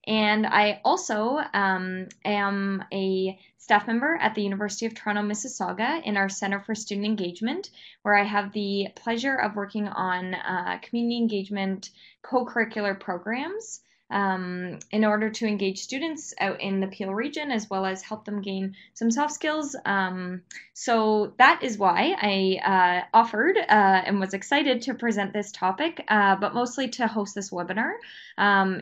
And I also am a staff member at the University of Toronto, Mississauga in our Center for Student Engagement, where I have the pleasure of working on community engagement co-curricular programs in order to engage students out in the Peel region as well as help them gain some soft skills. So that is why I offered and was excited to present this topic, but mostly to host this webinar.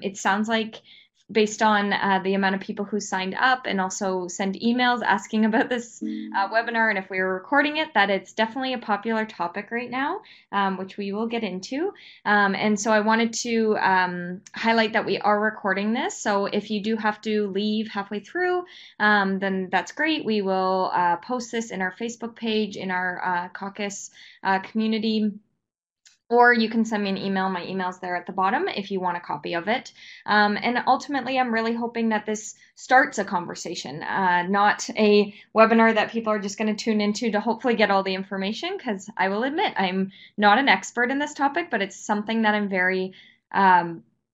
It sounds like based on the amount of people who signed up and also send emails asking about this webinar and if we were recording it, that it's definitely a popular topic right now, which we will get into. And so I wanted to highlight that we are recording this. So if you do have to leave halfway through, then that's great. We will post this in our Facebook page, in our caucus community, or you can send me an email. My email's there at the bottom if you want a copy of it. And ultimately, I'm really hoping that this starts a conversation, not a webinar that people are just going to tune into to hopefully get all the information, because I will admit I'm not an expert in this topic, but it's something that I'm very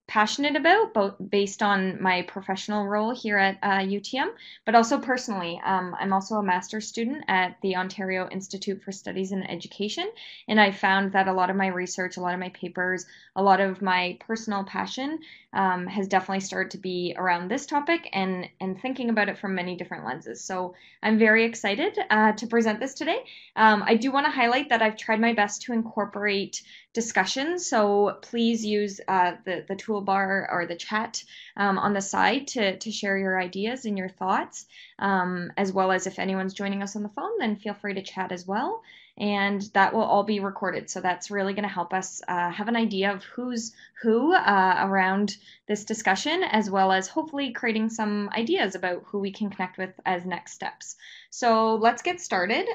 passionate about, both based on my professional role here at UTM, but also personally. I'm also a master's student at the Ontario Institute for Studies in Education, and I found that a lot of my research, a lot of my papers, a lot of my personal passion has definitely started to be around this topic and thinking about it from many different lenses. So I'm very excited to present this today. I do want to highlight that I've tried my best to incorporate discussion. So please use the toolbar or the chat on the side to share your ideas and your thoughts, as well as if anyone's joining us on the phone, then feel free to chat as well. And that will all be recorded. So that's really going to help us have an idea of who's who around this discussion, as well as hopefully creating some ideas about who we can connect with as next steps. So let's get started.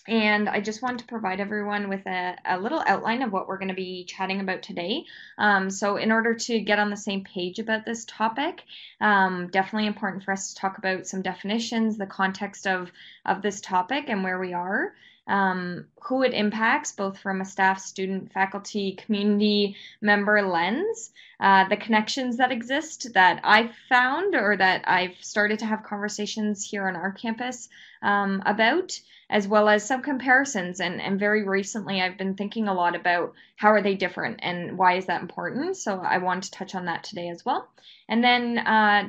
And I just want to provide everyone with a little outline of what we're going to be chatting about today. So in order to get on the same page about this topic, definitely important for us to talk about some definitions, the context of this topic and where we are, who it impacts, both from a staff, student, faculty, community member lens, the connections that exist that I've found or that I've started to have conversations here on our campus about, as well as some comparisons. And very recently, I've been thinking a lot about how are they different and why is that important. So I want to touch on that today as well. And then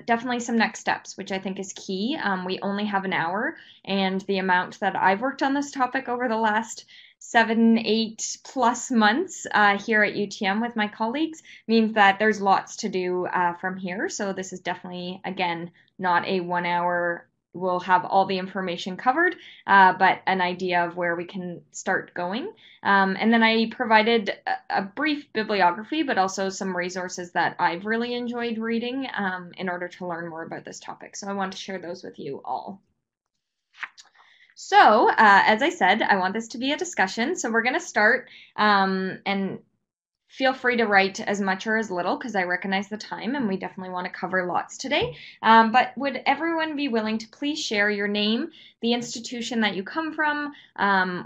definitely some next steps, which I think is key. We only have an hour, and the amount that I've worked on this topic over the last 7, 8+ months here at UTM with my colleagues means that there's lots to do from here. So this is definitely, again, not a 1 hour we'll have all the information covered, but an idea of where we can start going. And then I provided a brief bibliography, but also some resources that I've really enjoyed reading in order to learn more about this topic. So I want to share those with you all. So, as I said, I want this to be a discussion. So we're going to start and feel free to write as much or as little because I recognize the time and we definitely want to cover lots today. But would everyone be willing to please share your name, the institution that you come from,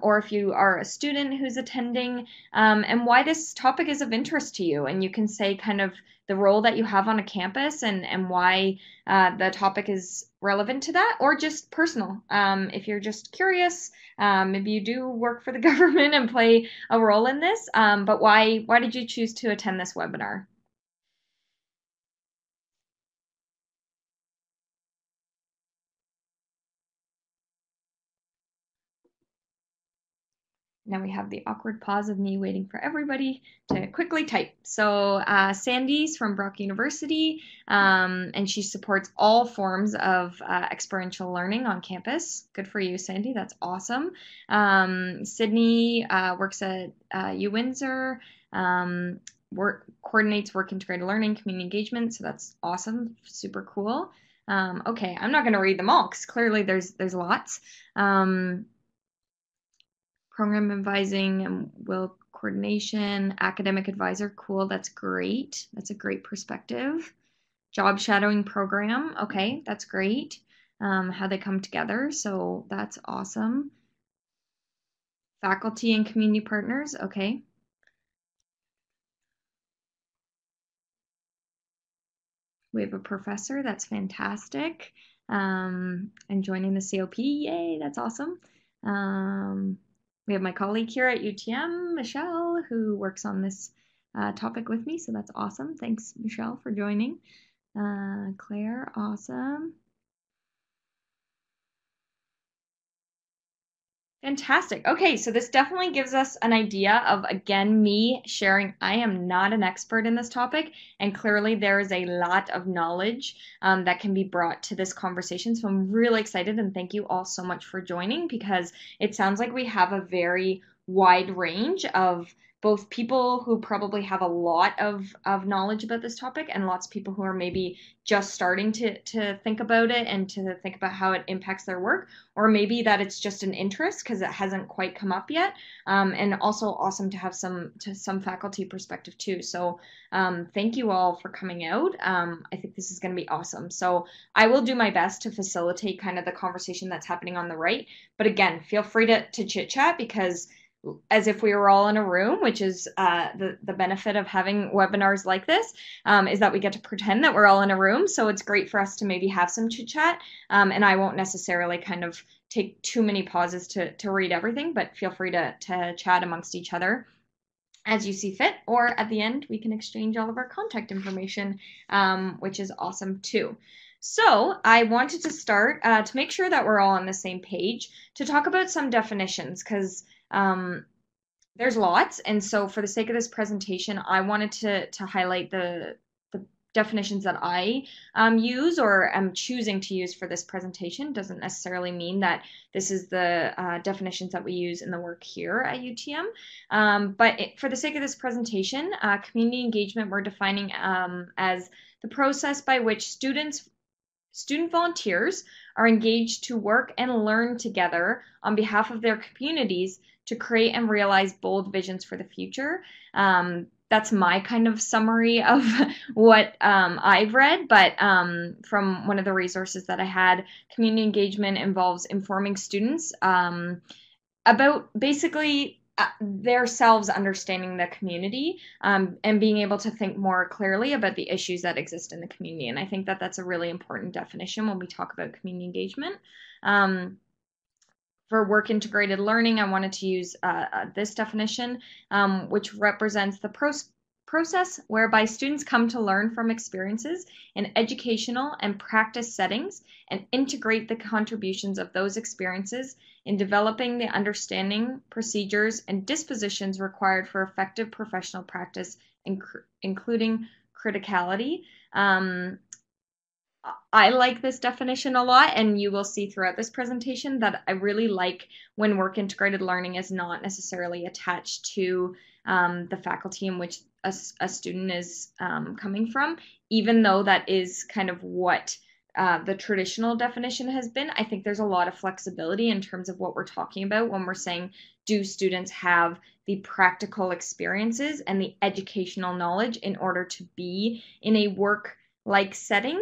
or if you are a student who's attending, and why this topic is of interest to you? And you can say kind of the role that you have on a campus and why the topic is relevant to that, or just personal. If you're just curious, maybe you do work for the government and play a role in this, but why did you choose to attend this webinar? Now we have the awkward pause of me waiting for everybody to quickly type. So Sandy's from Brock University, and she supports all forms of experiential learning on campus. Good for you, Sandy. That's awesome. Sydney works at U Windsor. Coordinates work integrated learning, community engagement. So that's awesome. Super cool. Okay, I'm not going to read them all because clearly there's lots. Program advising and will coordination, academic advisor. Cool. That's great. That's a great perspective. Job shadowing program. Okay, that's great. How they come together. So that's awesome. Faculty and community partners. Okay. We have a professor. That's fantastic. And joining the COP. Yay, that's awesome. We have my colleague here at UTM, Michelle, who works on this topic with me. So that's awesome. Thanks, Michelle, for joining. Claire, awesome. Fantastic. Okay, so this definitely gives us an idea of, again, me sharing. I am not an expert in this topic, and clearly there is a lot of knowledge that can be brought to this conversation. So I'm really excited, and thank you all so much for joining, because it sounds like we have a very wide range of both people who probably have a lot of knowledge about this topic, and lots of people who are maybe just starting to think about it and to think about how it impacts their work, or maybe that it's just an interest because it hasn't quite come up yet. And also awesome to have some faculty perspective too. So thank you all for coming out. I think this is going to be awesome. So I will do my best to facilitate kind of the conversation that's happening on the right. But again, feel free to chit chat, because as if we were all in a room, which is the benefit of having webinars like this, is that we get to pretend that we're all in a room. So it's great for us to maybe have some chit chat, and I won't necessarily kind of take too many pauses to read everything, but feel free to chat amongst each other as you see fit, or at the end we can exchange all of our contact information, which is awesome too. So I wanted to start to make sure that we're all on the same page to talk about some definitions, because there's lots, and so for the sake of this presentation, I wanted to highlight the definitions that I use or am choosing to use for this presentation. Doesn't necessarily mean that this is the definitions that we use in the work here at UTM. But for the sake of this presentation, community engagement we're defining as the process by which student volunteers are engaged to work and learn together on behalf of their communities to create and realize bold visions for the future. That's my kind of summary of what I've read, but from one of the resources that I had, community engagement involves informing students about basically their selves understanding the community, and being able to think more clearly about the issues that exist in the community. And I think that that's a really important definition when we talk about community engagement. For work integrated learning, I wanted to use this definition, which represents the process whereby students come to learn from experiences in educational and practice settings and integrate the contributions of those experiences in developing the understanding, procedures, and dispositions required for effective professional practice, including criticality. I like this definition a lot, and you will see throughout this presentation that I really like when work integrated learning is not necessarily attached to the faculty in which a student is coming from, even though that is kind of what the traditional definition has been. I think there's a lot of flexibility in terms of what we're talking about when we're saying, do students have the practical experiences and the educational knowledge in order to be in a work like setting.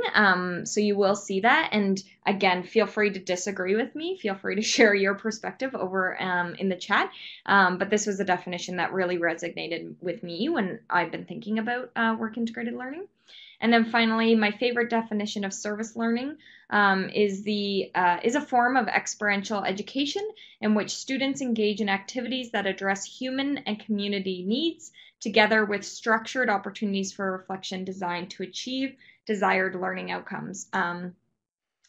So you will see that. And again, feel free to disagree with me. Feel free to share your perspective over in the chat. But this was a definition that really resonated with me when I've been thinking about work integrated learning. And then finally, my favorite definition of service learning is a form of experiential education in which students engage in activities that address human and community needs, together with structured opportunities for reflection designed to achieve desired learning outcomes.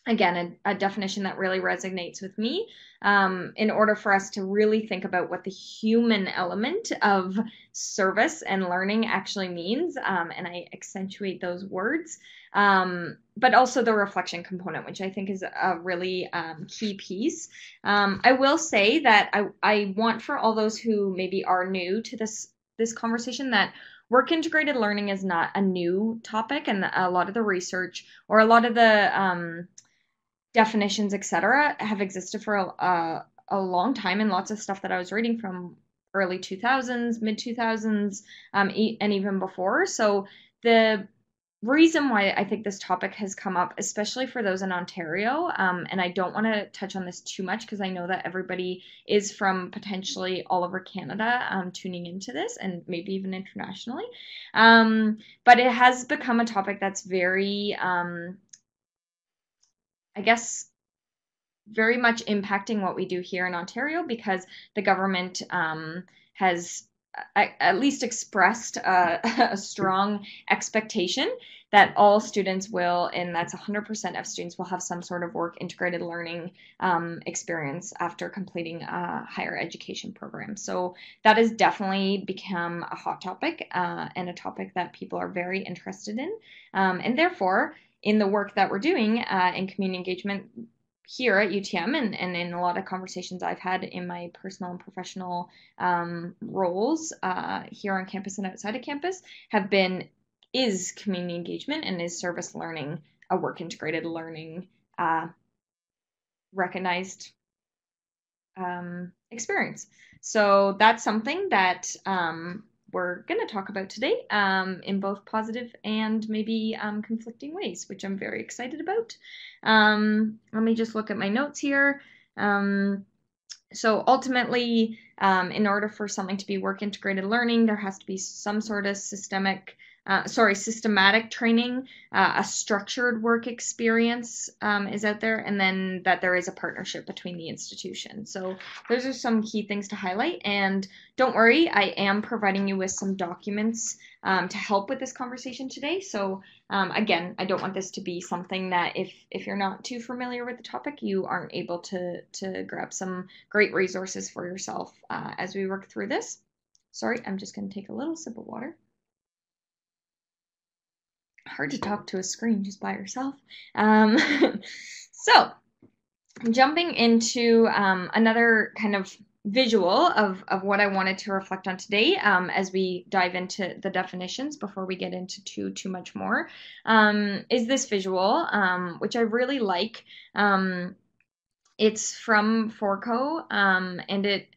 Again, a definition that really resonates with me, in order for us to really think about what the human element of service and learning actually means, and I accentuate those words, but also the reflection component, which I think is a really key piece. I will say that I want for all those who maybe are new to this conversation that work integrated learning is not a new topic, and a lot of the research or a lot of the definitions, etc., have existed for a long time, and lots of stuff that I was reading from early 2000s, mid 2000s, and even before. So the reason why I think this topic has come up, especially for those in Ontario, and I don't want to touch on this too much because I know that everybody is from potentially all over Canada tuning into this, and maybe even internationally. But it has become a topic that's very, I guess, very much impacting what we do here in Ontario because the government has at least expressed a strong expectation that all students will, and that's 100% of students will have some sort of work integrated learning experience after completing a higher education program. So that has definitely become a hot topic and a topic that people are very interested in. And therefore, in the work that we're doing in community engagement, here at UTM and in a lot of conversations I've had in my personal and professional roles here on campus and outside of campus have been, is community engagement and is service learning a work integrated learning recognized experience. So that's something that we're going to talk about today in both positive and maybe conflicting ways, which I'm very excited about. Let me just look at my notes here. So ultimately, in order for something to be work integrated learning, there has to be some sort of systematic training, a structured work experience is out there, and then that there is a partnership between the institutions. So those are some key things to highlight. And don't worry, I am providing you with some documents to help with this conversation today. So again, I don't want this to be something that if you're not too familiar with the topic, you aren't able to grab some great resources for yourself as we work through this. Sorry, I'm just going to take a little sip of water. Hard to talk to a screen just by yourself. So jumping into another kind of visual of what I wanted to reflect on today as we dive into the definitions before we get into too much more is this visual, which I really like. It's from Forco, and it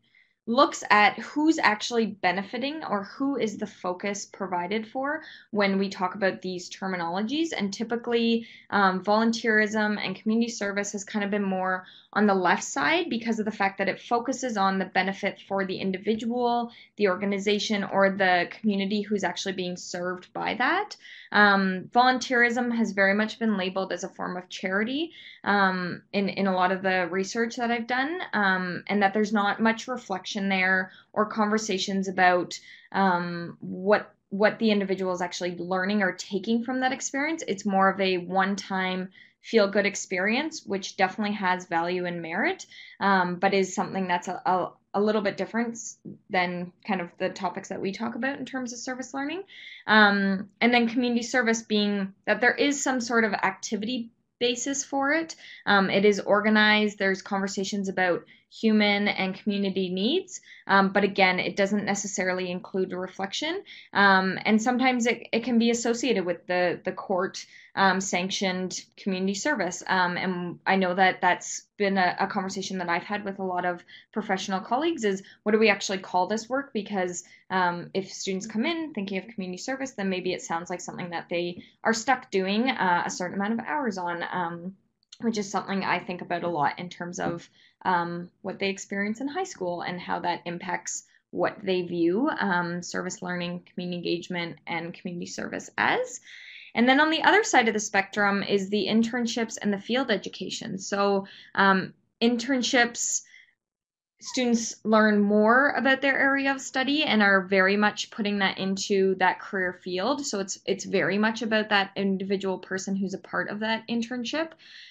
looks at who's actually benefiting or who is the focus provided for when we talk about these terminologies. And typically, volunteerism and community service has kind of been more on the left side because of the fact that it focuses on the benefit for the individual, the organization, or the community who's actually being served by that. Volunteerism has very much been labeled as a form of charity in a lot of the research that I've done, and that there's not much reflection there or conversations about what the individual is actually learning or taking from that experience. It's more of a one-time feel-good experience, which definitely has value and merit, but is something that's a little bit different than kind of the topics that we talk about in terms of service learning. And then community service being that there is some sort of activity basis for it. It is organized. There's conversations about human and community needs, but again, it doesn't necessarily include a reflection. And sometimes it can be associated with the court sanctioned community service. And I know that that's been a conversation that I've had with a lot of professional colleagues is what do we actually call this work? Because if students come in thinking of community service, then maybe it sounds like something that they are stuck doing a certain amount of hours on, which is something I think about a lot in terms of what they experience in high school and how that impacts what they view service learning, community engagement, and community service as. And then on the other side of the spectrum is the internships and the field education. So internships, students learn more about their area of study and are very much putting that into that career field. So it's very much about that individual person who's a part of that internship.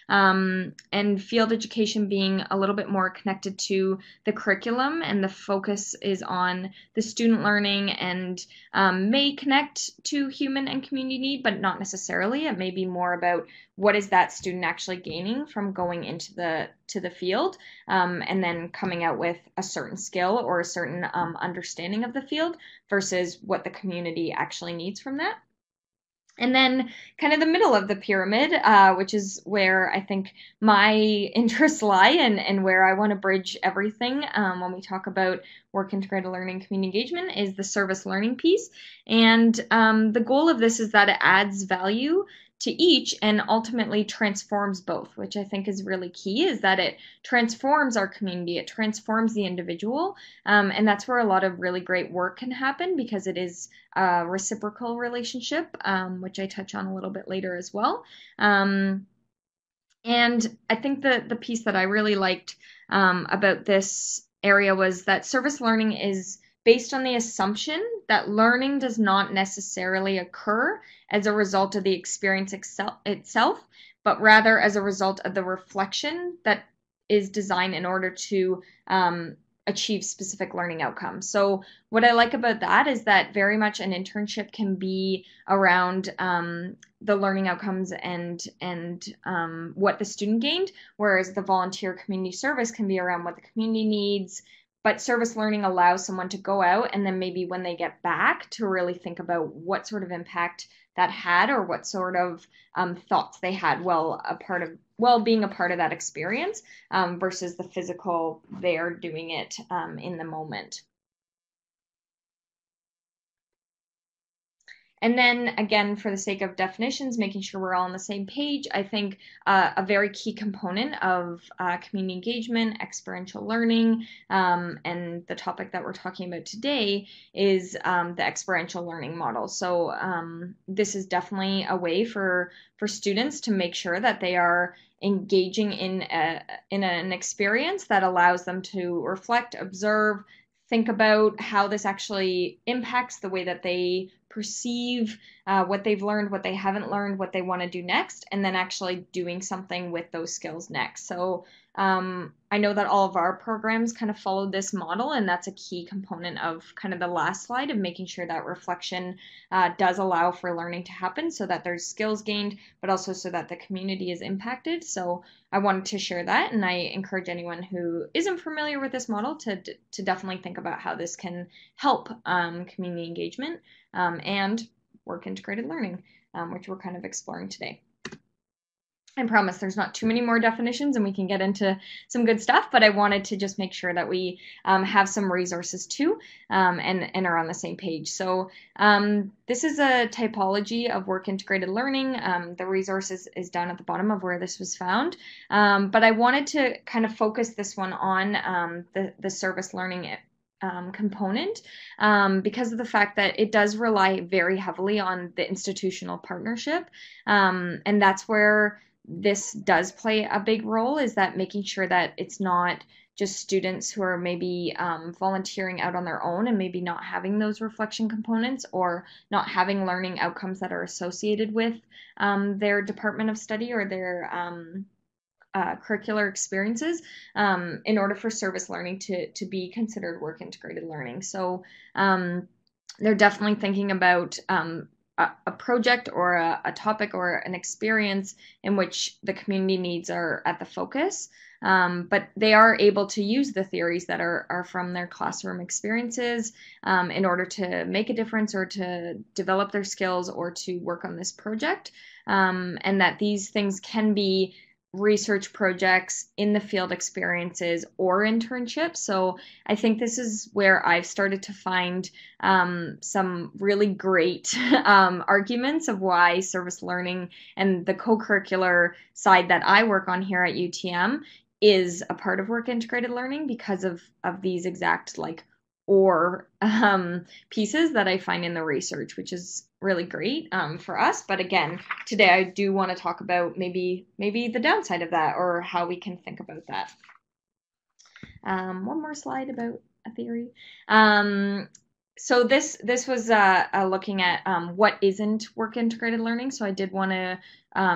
And field education being a little bit more connected to the curriculum, and the focus is on the student learning and may connect to human and community need, but not necessarily. It may be more about what is that student actually gaining from going into the field, and then coming out with a certain skill or a certain understanding of the field versus what the community actually needs from that. And then kind of the middle of the pyramid, which is where I think my interests lie and where I want to bridge everything when we talk about work integrated learning community engagement, is the service learning piece. And the goal of this is that it adds value to each and ultimately transforms both, which I think is really key, is that it transforms our community, it transforms the individual. And that's where a lot of really great work can happen, because it is reciprocal relationship, which I touch on a little bit later as well. Um, and I think the piece that I really liked about this area was that service learning is based on the assumption that learning does not necessarily occur as a result of the experience itself, but rather as a result of the reflection that is designed in order to achieve specific learning outcomes. So what I like about that is that very much an internship can be around the learning outcomes and what the student gained, whereas the volunteer community service can be around what the community needs. But service learning allows someone to go out and then maybe when they get back to really think about what sort of impact that had, or what sort of thoughts they had being a part of that experience, versus the physical they're doing it in the moment. And then again, for the sake of definitions, making sure we're all on the same page, I think a very key component of community engagement, experiential learning, and the topic that we're talking about today is the experiential learning model. So this is definitely a way for students to make sure that they are engaging in an experience that allows them to reflect, observe, think about how this actually impacts the way that they perceive what they've learned, what they haven't learned, what they want to do next, and then actually doing something with those skills next. So I know that all of our programs kind of follow this model, and that's a key component of kind of the last slide, of making sure that reflection does allow for learning to happen, so that there's skills gained, but also so that the community is impacted. So I wanted to share that, and I encourage anyone who isn't familiar with this model to definitely think about how this can help community engagement and work integrated learning, which we're kind of exploring today. I promise there's not too many more definitions and we can get into some good stuff, but I wanted to just make sure that we have some resources too, and are on the same page. So this is a typology of work integrated learning. The resource is down at the bottom of where this was found, but I wanted to kind of focus this one on the service learning component, because of the fact that it does rely very heavily on the institutional partnership, and that's where this does play a big role, is that making sure that it's not just students who are maybe volunteering out on their own and maybe not having those reflection components, or not having learning outcomes that are associated with their department of study or their curricular experiences, in order for service learning to be considered work integrated learning. So they're definitely thinking about a project or a topic or an experience in which the community needs are at the focus. But they are able to use the theories that are from their classroom experiences in order to make a difference, or to develop their skills, or to work on this project. And that these things can be research projects, in the field experiences, or internships. So I think this is where I've started to find some really great arguments of why service learning and the co-curricular side that I work on here at UTM is a part of work integrated learning, because of these exact or pieces that I find in the research, which is really great for us. But again, today I do want to talk about maybe the downside of that, or how we can think about that. One more slide about a theory. So this was looking at what isn't work integrated learning. So I did want to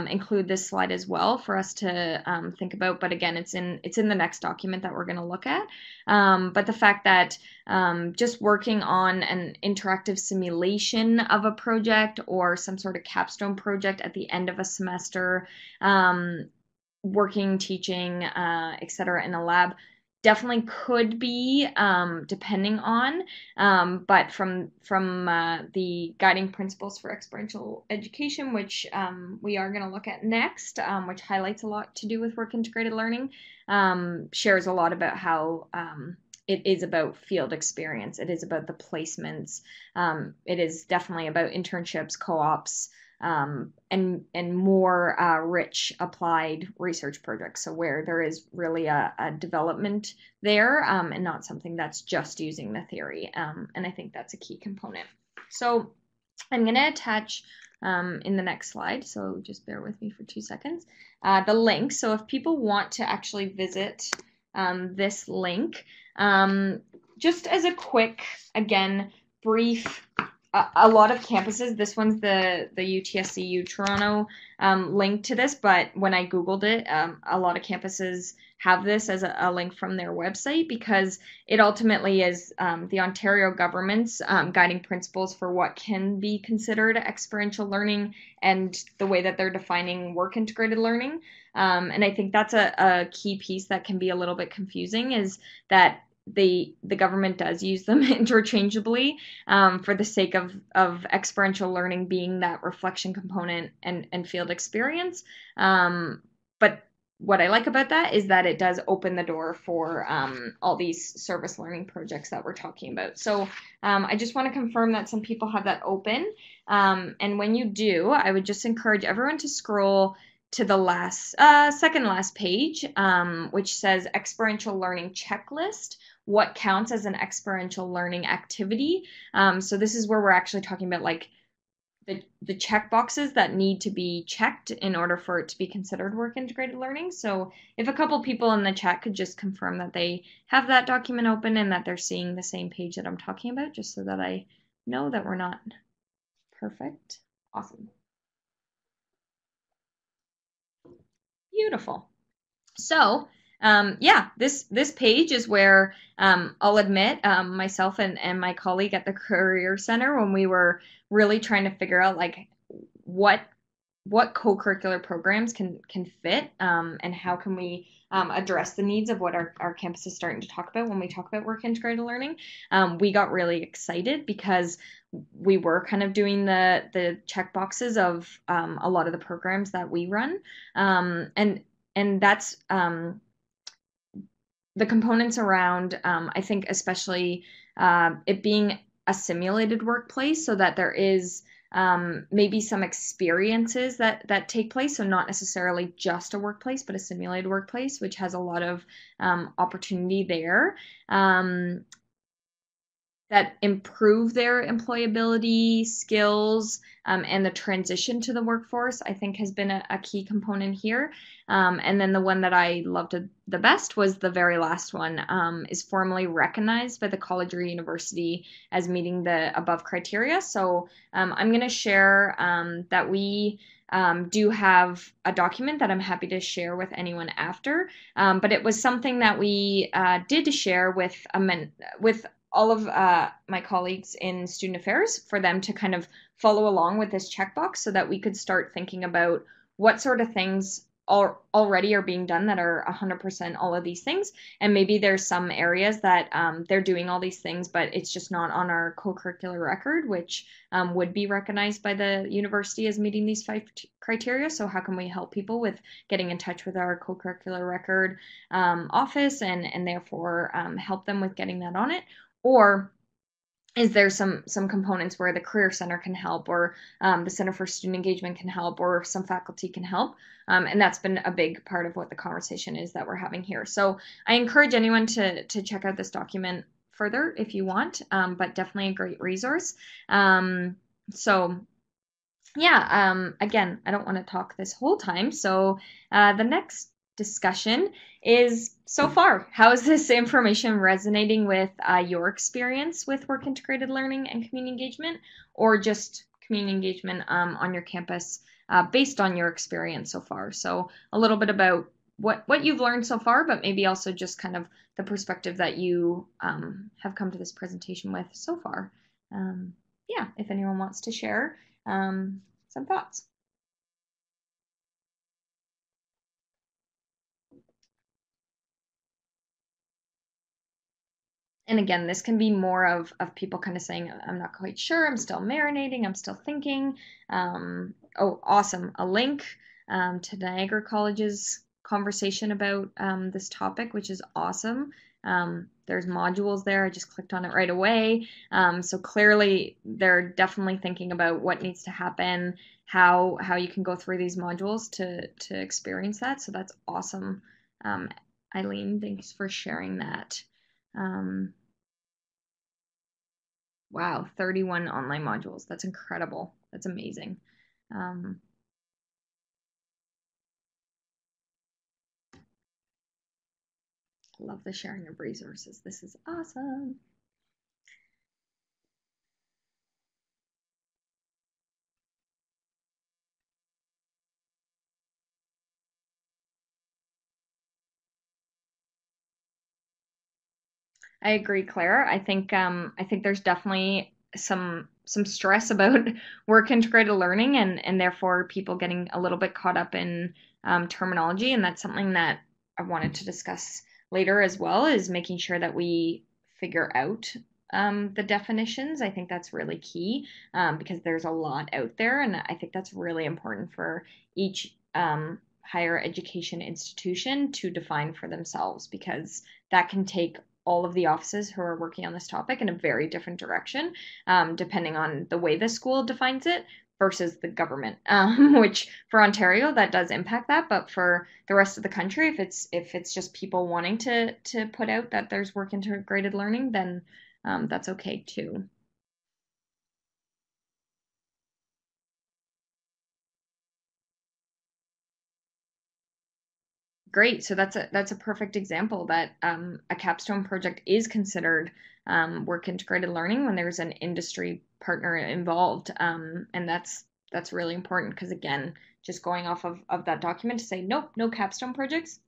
include this slide as well for us to think about. But again, it's in the next document that we're going to look at. But the fact that just working on an interactive simulation of a project, or some sort of capstone project at the end of a semester, working, teaching, etc. in a lab, definitely could be, depending on, but from the guiding principles for experiential education, which we are going to look at next, which highlights a lot to do with work integrated learning, shares a lot about how it is about field experience. It is about the placements. It is definitely about internships, co-ops, and more rich applied research projects. So where there is really a development there, and not something that's just using the theory. And I think that's a key component. So I'm going to attach in the next slide, so just bear with me for 2 seconds, the link. So if people want to actually visit this link, just as a quick, again, brief, a lot of campuses, this one's the UTSCU Toronto link to this, but when I Googled it, a lot of campuses have this as a link from their website, because it ultimately is the Ontario government's guiding principles for what can be considered experiential learning and the way that they're defining work integrated learning. And I think that's a key piece that can be a little bit confusing, is that the government does use them interchangeably, for the sake of experiential learning being that reflection component and field experience. But what I like about that is that it does open the door for all these service learning projects that we're talking about. So I just want to confirm that some people have that open. And when you do, I would just encourage everyone to scroll to the last, second last page, which says Experiential Learning Checklist. What counts as an experiential learning activity? So this is where we're actually talking about like the check boxes that need to be checked in order for it to be considered work integrated learning. So if a couple people in the chat could just confirm that they have that document open and that they're seeing the same page that I'm talking about, just so that I know that we're not perfect. Awesome. Beautiful. So, yeah, this page is where I'll admit, myself and my colleague at the Career Center, when we were really trying to figure out like what co-curricular programs can fit, and how can we address the needs of what our campus is starting to talk about when we talk about work integrated learning. We got really excited because we were kind of doing the check boxes of a lot of the programs that we run, and that's the components around, I think, especially it being a simulated workplace, so that there is maybe some experiences that take place. So not necessarily just a workplace, but a simulated workplace, which has a lot of opportunity there. That improve their employability skills, and the transition to the workforce, I think, has been a key component here. And then the one that I loved the best was the very last one, is formally recognized by the college or university as meeting the above criteria. So I'm going to share that we do have a document that I'm happy to share with anyone after. But it was something that we did share with all of my colleagues in student affairs, for them to kind of follow along with this checkbox, so that we could start thinking about what sort of things already are being done that are 100% all of these things. And maybe there's some areas that they're doing all these things, but it's just not on our co-curricular record, which would be recognized by the university as meeting these 5 criteria. So how can we help people with getting in touch with our co-curricular record office, and therefore help them with getting that on it? Or is there some components where the Career Center can help, or the Center for Student Engagement can help, or some faculty can help? And that's been a big part of what the conversation is that we're having here. So I encourage anyone to check out this document further if you want, but definitely a great resource. So yeah, again, I don't want to talk this whole time. So the next discussion is, so far, how is this information resonating with your experience with work integrated learning and community engagement, or just community engagement on your campus based on your experience so far? So a little bit about what you've learned so far, but maybe also just kind of the perspective that you have come to this presentation with so far. Yeah, if anyone wants to share some thoughts. And again, this can be more of people kind of saying, I'm not quite sure, I'm still marinating, I'm still thinking. Oh, awesome. A link to Niagara College's conversation about this topic, which is awesome. There's modules there. I just clicked on it right away. So clearly they're definitely thinking about what needs to happen, how you can go through these modules to experience that. So that's awesome. Eileen, thanks for sharing that. Wow, 31 online modules. That's incredible. That's amazing. Um, love the sharing of resources. This is awesome. I agree, Claire. I think there's definitely some stress about work integrated learning and therefore people getting a little bit caught up in terminology, and that's something that I wanted to discuss later as well, is making sure that we figure out the definitions. I think that's really key because there's a lot out there, and I think that's really important for each higher education institution to define for themselves, because that can take all of the offices who are working on this topic in a very different direction, depending on the way the school defines it versus the government. Which for Ontario that does impact that, but for the rest of the country, if it's just people wanting to put out that there's work integrated learning, then that's okay too. Great. So that's a perfect example that a capstone project is considered work integrated learning when there's an industry partner involved, and that's really important because again, just going off of that document to say nope, no capstone projects.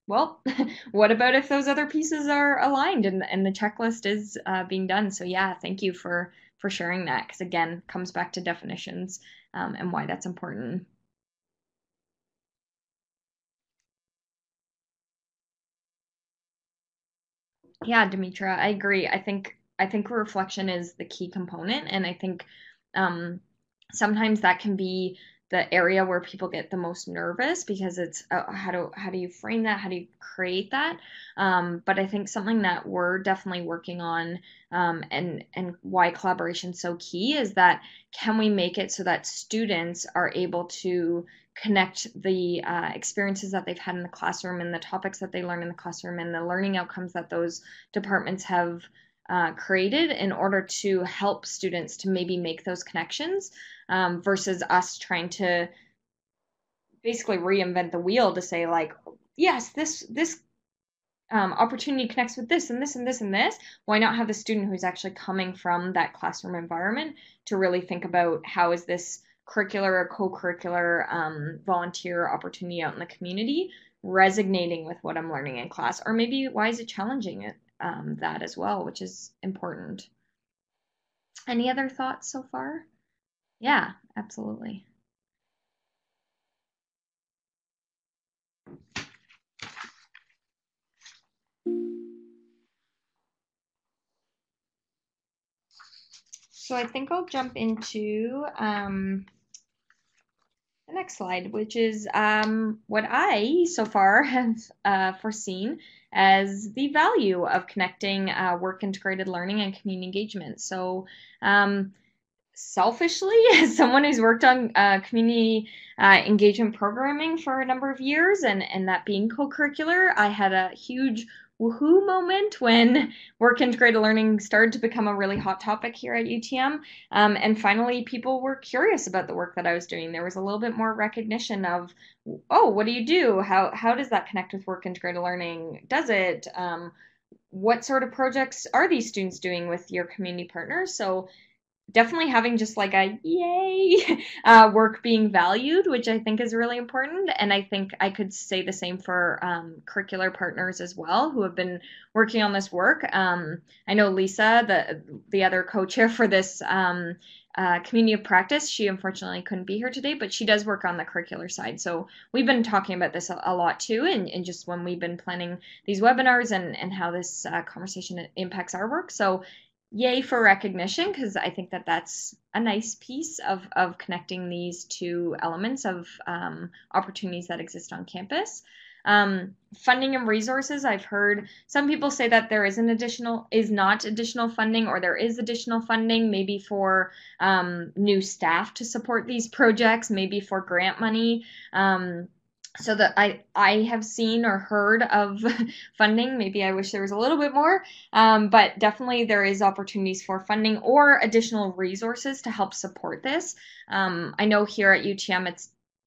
Well, what about if those other pieces are aligned and the checklist is being done? So yeah, thank you for sharing that because again, comes back to definitions and why that's important. Yeah, Demetra, I agree. I think reflection is the key component, and I think um, sometimes that can be the area where people get the most nervous because it's how do you frame that? How do you create that? But I think something that we're definitely working on, and why collaboration is so key is that can we make it so that students are able to connect the experiences that they've had in the classroom and the topics that they learn in the classroom and the learning outcomes that those departments have created in order to help students to maybe make those connections, versus us trying to basically reinvent the wheel to say like, yes, this opportunity connects with this and this and this and this. Why not have the student who's actually coming from that classroom environment to really think about how is this curricular or co-curricular volunteer opportunity out in the community resonating with what I'm learning in class, or maybe why is it challenging it, that as well, which is important. Any other thoughts so far? Yeah, absolutely. So I think I'll jump into the next slide, which is what I so far have foreseen as the value of connecting work integrated learning and community engagement. So selfishly, as someone who's worked on community engagement programming for a number of years and that being co-curricular, I had a huge woohoo moment when work integrated learning started to become a really hot topic here at UTM. And finally, people were curious about the work that I was doing. There was a little bit more recognition of, oh, what do you do? How does that connect with work integrated learning? Does it? What sort of projects are these students doing with your community partners? So definitely having just like a yay work being valued, which I think is really important. And I think I could say the same for curricular partners as well who have been working on this work. I know Lisa, the other co-chair for this community of practice. She unfortunately couldn't be here today, but she does work on the curricular side. So we've been talking about this a lot too, and just when we've been planning these webinars and how this conversation impacts our work. So yay for recognition, because I think that that's a nice piece of connecting these two elements of opportunities that exist on campus. Funding and resources. I've heard some people say that there is not additional funding, or there is additional funding, maybe for new staff to support these projects, maybe for grant money. So that I have seen or heard of funding. Maybe I wish there was a little bit more, but definitely there is opportunities for funding or additional resources to help support this. I know here at UTM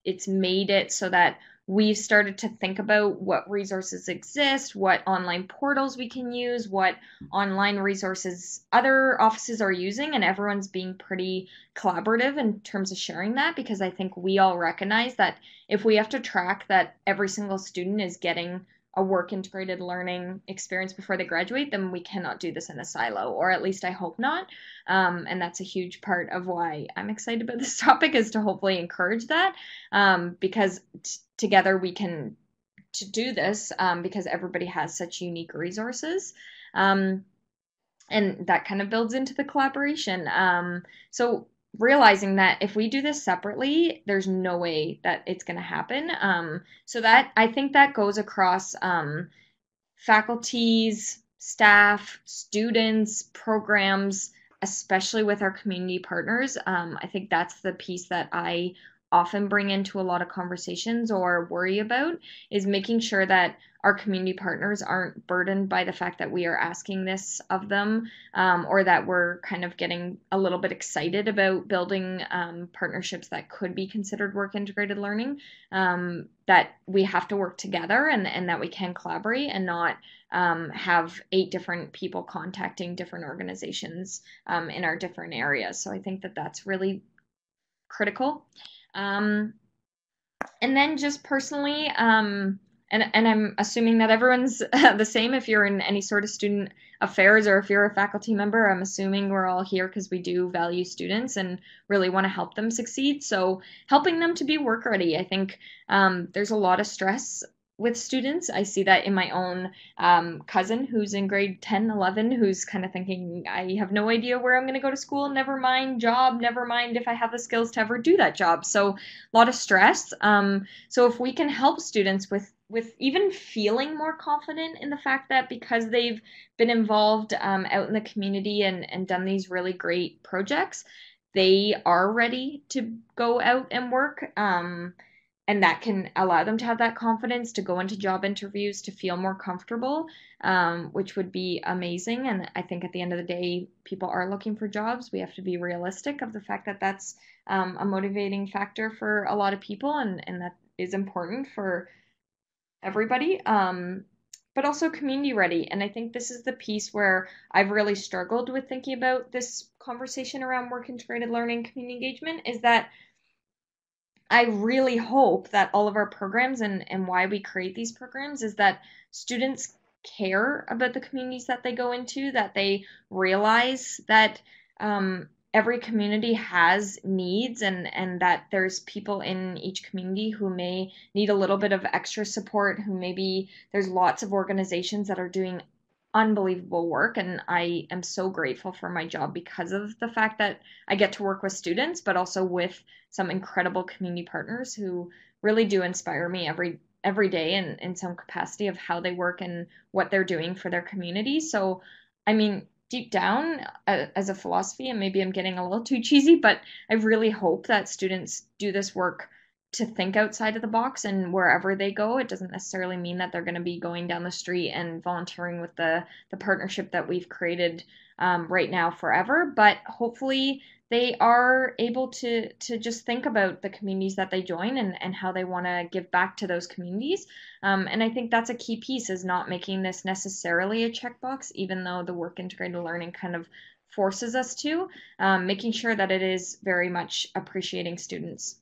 it's made it so that we've started to think about what resources exist, what online portals we can use, what online resources other offices are using, and everyone's being pretty collaborative in terms of sharing that, because I think we all recognize that if we have to track that every single student is getting a work integrated learning experience before they graduate, then we cannot do this in a silo, or at least I hope not. And that's a huge part of why I'm excited about this topic, is to hopefully encourage that, because together we can do this, because everybody has such unique resources. And that kind of builds into the collaboration. So realizing that if we do this separately, there's no way that it's going to happen. So that I think that goes across faculties, staff, students, programs, especially with our community partners. I think that's the piece that I often bring into a lot of conversations or worry about, is making sure that our community partners aren't burdened by the fact that we are asking this of them, or that we're kind of getting a little bit excited about building partnerships that could be considered work integrated learning, that we have to work together, and that we can collaborate and not have 8 different people contacting different organizations in our different areas. So I think that that's really critical. And then just personally, and I'm assuming that everyone's the same if you're in any sort of student affairs or if you're a faculty member. I'm assuming we're all here because we do value students and really want to help them succeed. So helping them to be work ready. I think there's a lot of stress with students. I see that in my own cousin who's in grade 10, 11, who's kind of thinking, I have no idea where I'm going to go to school, never mind job, never mind if I have the skills to ever do that job. So a lot of stress. So if we can help students with even feeling more confident in the fact that because they've been involved out in the community and done these really great projects, they are ready to go out and work. And that can allow them to have that confidence to go into job interviews, to feel more comfortable, which would be amazing. And I think at the end of the day, people are looking for jobs. We have to be realistic of the fact that that's a motivating factor for a lot of people, and that is important for everybody. But also community ready. And I think this is the piece where I've really struggled with thinking about this conversation around work integrated learning, community engagement, is that I really hope that all of our programs and why we create these programs is that students care about the communities that they go into, that they realize that every community has needs, and that there's people in each community who may need a little bit of extra support, who maybe there's lots of organizations that are doing unbelievable work, and I am so grateful for my job because of the fact that I get to work with students, but also with some incredible community partners who really do inspire me every day in some capacity of how they work and what they're doing for their community. So, I mean, deep down, as a philosophy, and maybe I'm getting a little too cheesy, but I really hope that students do this work to think outside of the box, and wherever they go, it doesn't necessarily mean that they're going to be going down the street and volunteering with the partnership that we've created right now forever, but hopefully they are able to just think about the communities that they join, and how they want to give back to those communities. And I think that's a key piece, is not making this necessarily a checkbox, even though the work integrated learning kind of forces us to, making sure that it is very much appreciating students.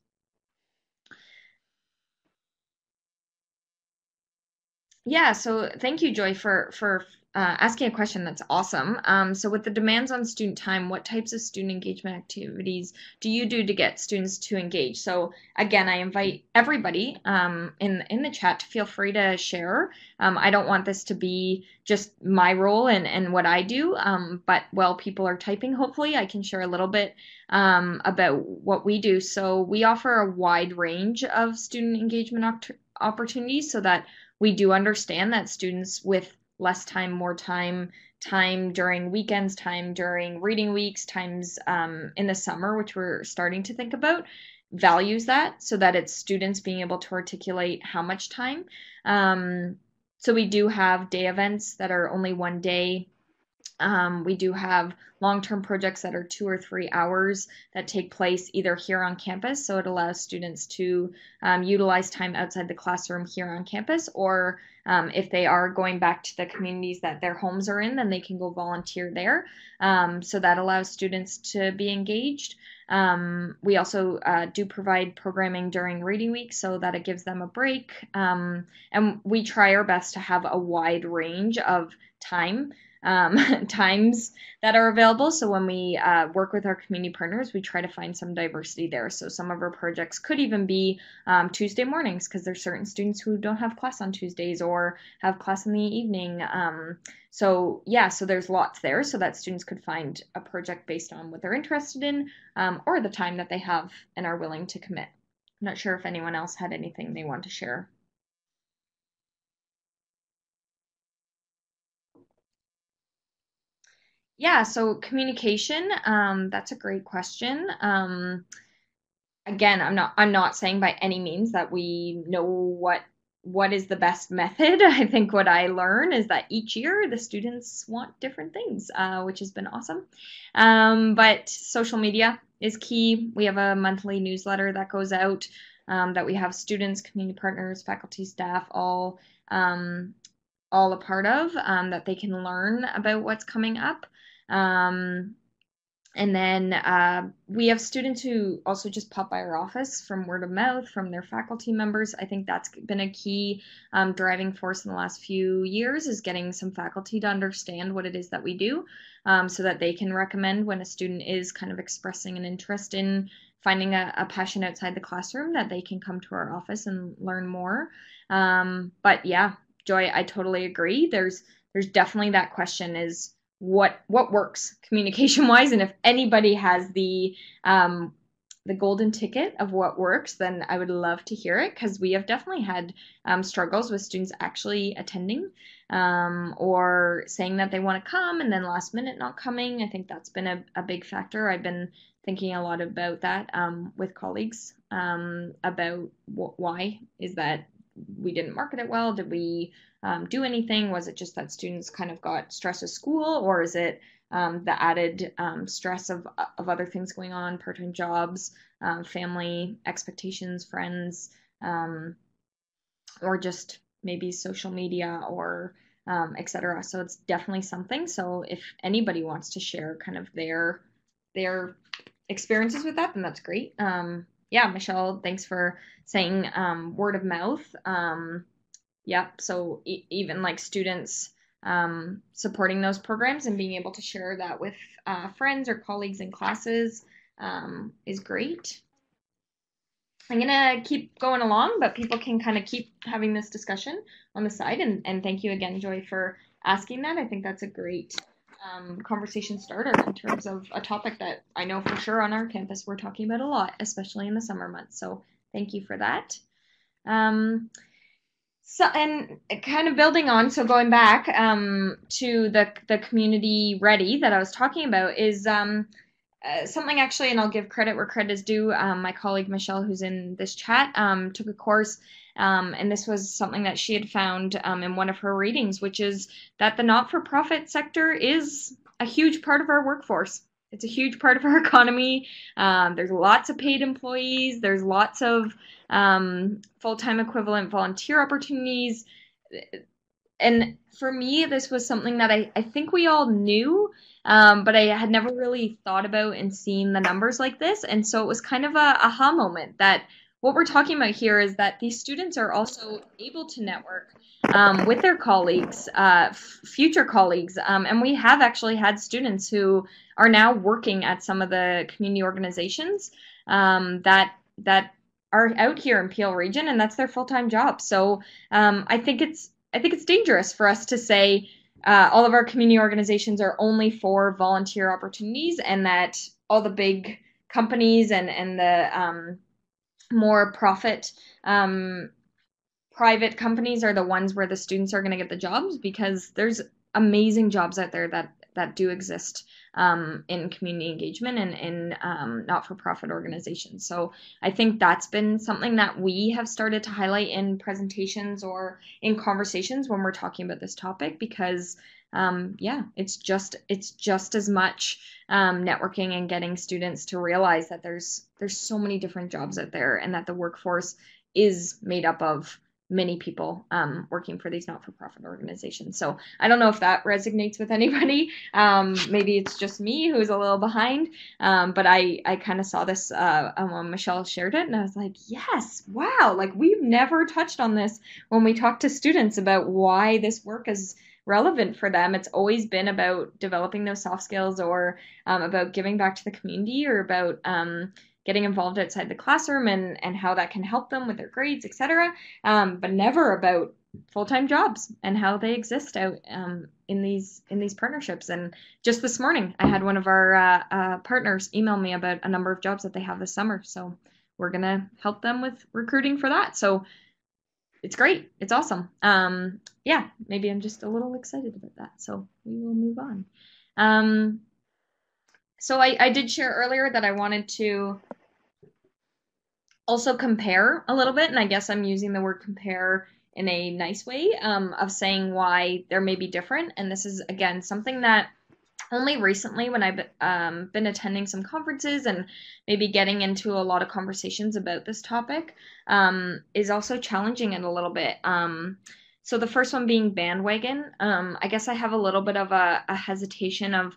Yeah, so thank you, Joy, for asking a question. That's awesome. So with the demands on student time, what types of student engagement activities do you do to get students to engage? So again, I invite everybody in the chat to feel free to share. I don't want this to be just my role and what I do, but while people are typing, hopefully I can share a little bit about what we do. So we offer a wide range of student engagement opportunities so that we do understand that students with less time, more time, time during weekends, time during reading weeks, times in the summer, which we're starting to think about, values that so that it's students being able to articulate how much time. So we do have day events that are only one day. We do have long-term projects that are 2 or 3 hours that take place either here on campus, so it allows students to utilize time outside the classroom here on campus, or if they are going back to the communities that their homes are in, then they can go volunteer there. So that allows students to be engaged. We also do provide programming during reading week so that it gives them a break. And we try our best to have a wide range of time times that are available. So when we work with our community partners, we try to find some diversity there. So some of our projects could even be Tuesday mornings because there's certain students who don't have class on Tuesdays or have class in the evening. So yeah, so there's lots there so that students could find a project based on what they're interested in or the time that they have and are willing to commit. I'm not sure if anyone else had anything they want to share. Yeah, so communication, that's a great question. Again, I'm not saying by any means that we know what is the best method. I think what I learn is that each year the students want different things, which has been awesome. But social media is key. We have a monthly newsletter that goes out that we have students, community partners, faculty, staff, um, all a part of that they can learn about what's coming up. Um, and then we have students who also just pop by our office from word of mouth from their faculty members. I think that's been a key driving force in the last few years is getting some faculty to understand what it is that we do so that they can recommend when a student is kind of expressing an interest in finding a passion outside the classroom that they can come to our office and learn more. But yeah, Joy, I totally agree. There's definitely that question is what works communication wise, and if anybody has the golden ticket of what works, then I would love to hear it because we have definitely had struggles with students actually attending or saying that they want to come and then last minute not coming. I think that's been a big factor. I've been thinking a lot about that with colleagues about why is that we didn't market it well? Did we do anything? Was it just that students kind of got stress of school, or is it the added stress of other things going on, part-time jobs, family expectations, friends, um, or just maybe social media or etc. So it's definitely something. So if anybody wants to share kind of their experiences with that, then that's great. Yeah, Michelle, thanks for saying word of mouth. Yep. So even like students supporting those programs and being able to share that with friends or colleagues in classes is great. I'm gonna keep going along, but people can kind of keep having this discussion on the side. And thank you again, Joy, for asking that. I think that's a great conversation starter in terms of a topic that I know for sure on our campus we're talking about a lot, especially in the summer months. So thank you for that. Um, so and kind of building on, so going back to the community ready that I was talking about is something actually, and I'll give credit where credit is due. My colleague Michelle, who's in this chat, took a course, and this was something that she had found in one of her readings, which is that the not-for-profit sector is a huge part of our workforce. It's a huge part of our economy. There's lots of paid employees. There's lots of full-time equivalent volunteer opportunities. And for me, this was something that I think we all knew, but I had never really thought about and seen the numbers like this. And so it was kind of a aha moment that what we're talking about here is that these students are also able to network with their colleagues, future colleagues, and we have actually had students who are now working at some of the community organizations that are out here in Peel region, and that's their full-time job. So I think it's dangerous for us to say all of our community organizations are only for volunteer opportunities, and that all the big companies and the more profit private companies are the ones where the students are going to get the jobs, because there's amazing jobs out there that do exist in community engagement and in not-for-profit organizations. So I think that's been something that we have started to highlight in presentations or in conversations when we're talking about this topic, because yeah, it's just as much networking and getting students to realize that there's so many different jobs out there, and that the workforce is made up of many people working for these not-for-profit organizations. So I don't know if that resonates with anybody. Maybe it's just me who's a little behind, but I kind of saw this when Michelle shared it, and I was like, yes, wow, like we've never touched on this when we talk to students about why this work is relevant for them. It's always been about developing those soft skills, or about giving back to the community, or about getting involved outside the classroom and how that can help them with their grades, etc. But never about full-time jobs and how they exist out in these partnerships. And just this morning, I had one of our partners email me about a number of jobs that they have this summer. So we're gonna help them with recruiting for that. So it's great. It's awesome. Yeah, maybe I'm just a little excited about that. So we will move on. So I did share earlier that I wanted to also compare a little bit, and I guess I'm using the word compare in a nice way, of saying why there may be different. And this is, again, something that only recently, when I've been attending some conferences and maybe getting into a lot of conversations about this topic, is also challenging it a little bit. So the first one being bandwagon. I guess I have a little bit of a hesitation of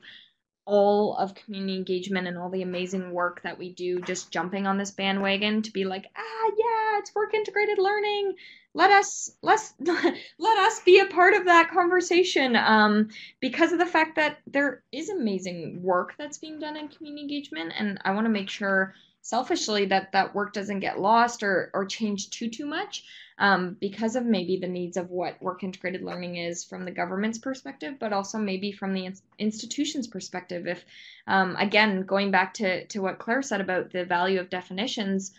all of community engagement and all the amazing work that we do just jumping on this bandwagon to be like, yeah, it's work integrated learning, let us let us be a part of that conversation, because of the fact that there is amazing work that's being done in community engagement, and I want to make sure selfishly that that work doesn't get lost or changed too much, because of maybe the needs of what work integrated learning is from the government's perspective, but also maybe from the institution's perspective. If, again, going back to what Claire said about the value of definitions,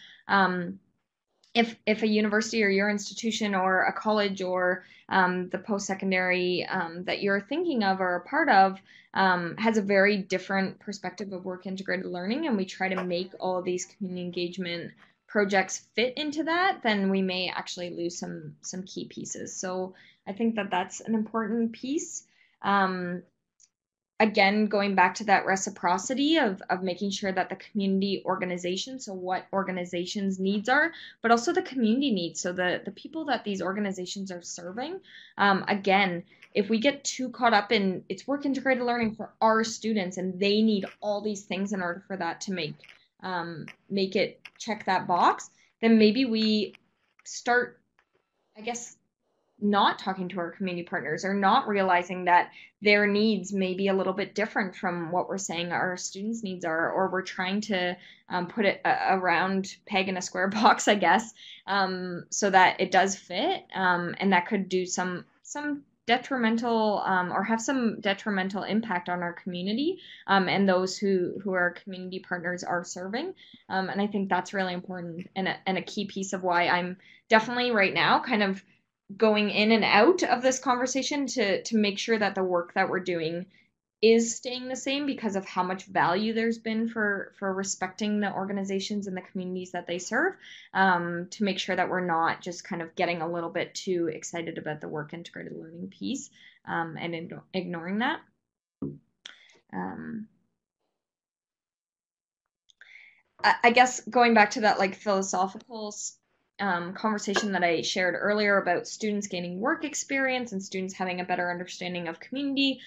if a university or your institution or a college or the post-secondary that you're thinking of or a part of has a very different perspective of work integrated learning, and we try to make all of these community engagement projects fit into that, then we may actually lose some key pieces. So I think that that's an important piece. Again, going back to that reciprocity of making sure that the community organization, so what organizations' needs are, but also the community needs, so the people that these organizations are serving. Again, if we get too caught up in it's work integrated learning for our students and they need all these things in order for that to make it check that box, then maybe we start, I guess, not talking to our community partners, or not realizing that their needs may be a little bit different from what we're saying our students' needs are, or we're trying to put it a round peg in a square box, I guess, so that it does fit, and that could do some detrimental or have some detrimental impact on our community and those who our community partners are serving. And I think that's really important, and a key piece of why I'm definitely right now kind of going in and out of this conversation to make sure that the work that we're doing is staying the same, because of how much value there's been for respecting the organizations and the communities that they serve, to make sure that we're not just kind of getting a little bit too excited about the work integrated learning piece, and ignoring that. I guess going back to that like philosophical conversation that I shared earlier about students gaining work experience and students having a better understanding of community,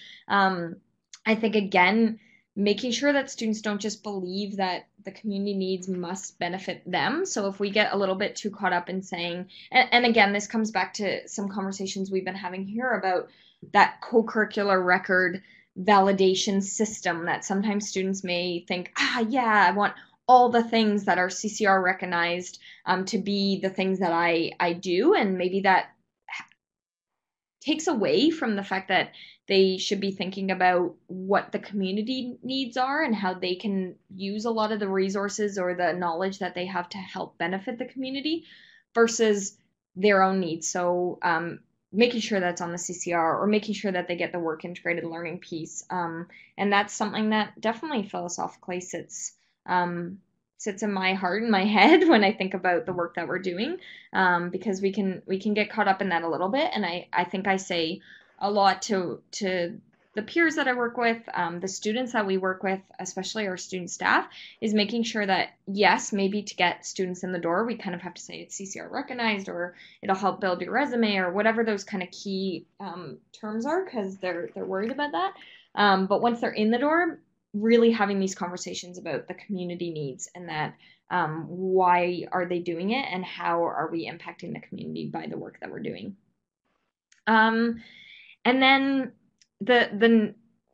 I think, again, making sure that students don't just believe that the community needs must benefit them. So if we get a little bit too caught up in saying, and again, this comes back to some conversations we've been having here about that co-curricular record validation system, that sometimes students may think, yeah, I want all the things that are CCR recognized to be the things that I do, and maybe that takes away from the fact that they should be thinking about what the community needs are and how they can use a lot of the resources or the knowledge that they have to help benefit the community versus their own needs. So making sure that's on the CCR, or making sure that they get the work integrated learning piece. And that's something that definitely philosophically sits in my heart and my head when I think about the work that we're doing, because we can get caught up in that a little bit. And I think I say a lot to the peers that I work with, the students that we work with, especially our student staff, is making sure that, yes, maybe to get students in the door, we kind of have to say it's CCR recognized, or it'll help build your resume, or whatever those kind of key terms are, because they're worried about that. But once they're in the door, really having these conversations about the community needs, and that why are they doing it, and how are we impacting the community by the work that we're doing. And then the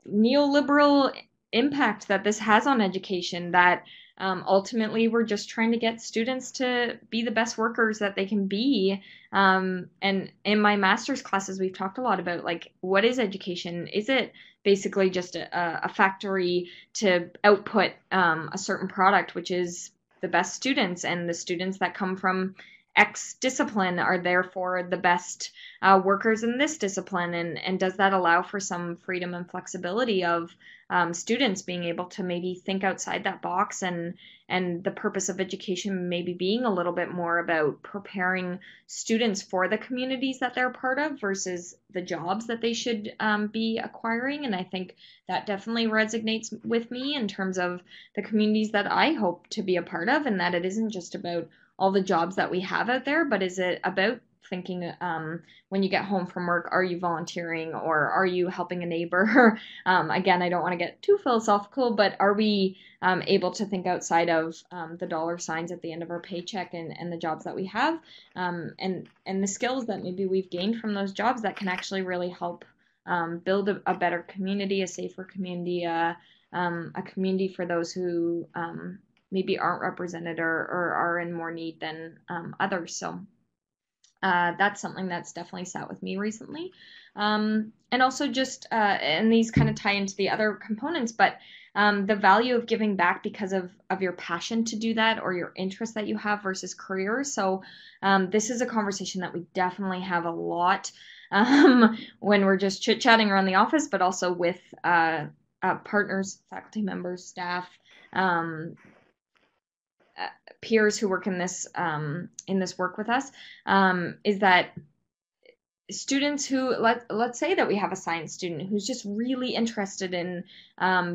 neoliberal impact that this has on education, that ultimately we're just trying to get students to be the best workers that they can be. And in my master's classes, we've talked a lot about, like, what is education? Is it basically just a factory to output a certain product, which is the best students, and the students that come from X discipline are therefore the best workers in this discipline, and does that allow for some freedom and flexibility of students being able to maybe think outside that box, and the purpose of education maybe being a little bit more about preparing students for the communities that they're part of versus the jobs that they should be acquiring. And I think that definitely resonates with me in terms of the communities that I hope to be a part of, and that it isn't just about all the jobs that we have out there, but is it about thinking when you get home from work, are you volunteering, or are you helping a neighbor? Again, I don't want to get too philosophical, but are we able to think outside of the dollar signs at the end of our paycheck, and the jobs that we have, and the skills that maybe we've gained from those jobs that can actually really help build a better community, a safer community, a community for those who maybe aren't represented, or are in more need than others. So that's something that's definitely sat with me recently. And also just, and these kind of tie into the other components, but the value of giving back because of your passion to do that, or your interest that you have versus career. So this is a conversation that we definitely have a lot when we're just chit-chatting around the office, but also with partners, faculty members, staff, peers who work in this work with us, is that students who, let's say that we have a science student who's just really interested in